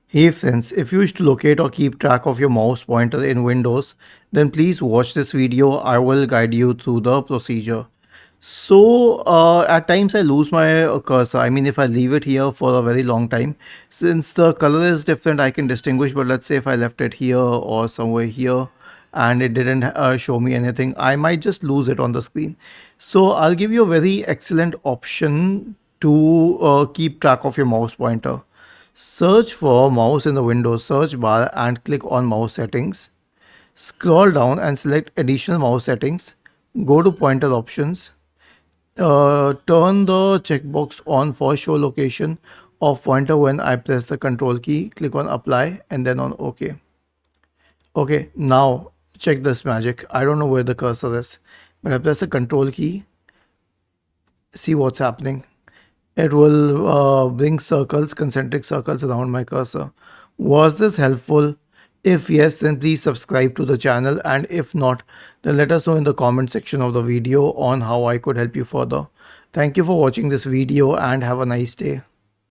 Hey friends, if you wish to locate or keep track of your mouse pointer in Windows, then please watch this video. I will guide you through the procedure. At times I lose my cursor. I mean, if I leave it here for a very long time, since the color is different, I can distinguish. But let's say if I left it here or somewhere here and it didn't show me anything, I might just lose it on the screen. So I'll give you a very excellent option to keep track of your mouse pointer. Search for mouse in the Windows search bar and click on mouse settings. Scroll down and select additional mouse settings. Go to pointer options. Turn the checkbox on for show location of pointer when I press the control key. Click on apply and then on OK. Okay, now check this magic. I don't know where the cursor is. When I press the control key, see what's happening. It will bring circles, concentric circles around my cursor. Was this helpful? If yes, then please subscribe to the channel, and if not, then let us know in the comment section of the video on how I could help you further. Thank you for watching this video and have a nice day.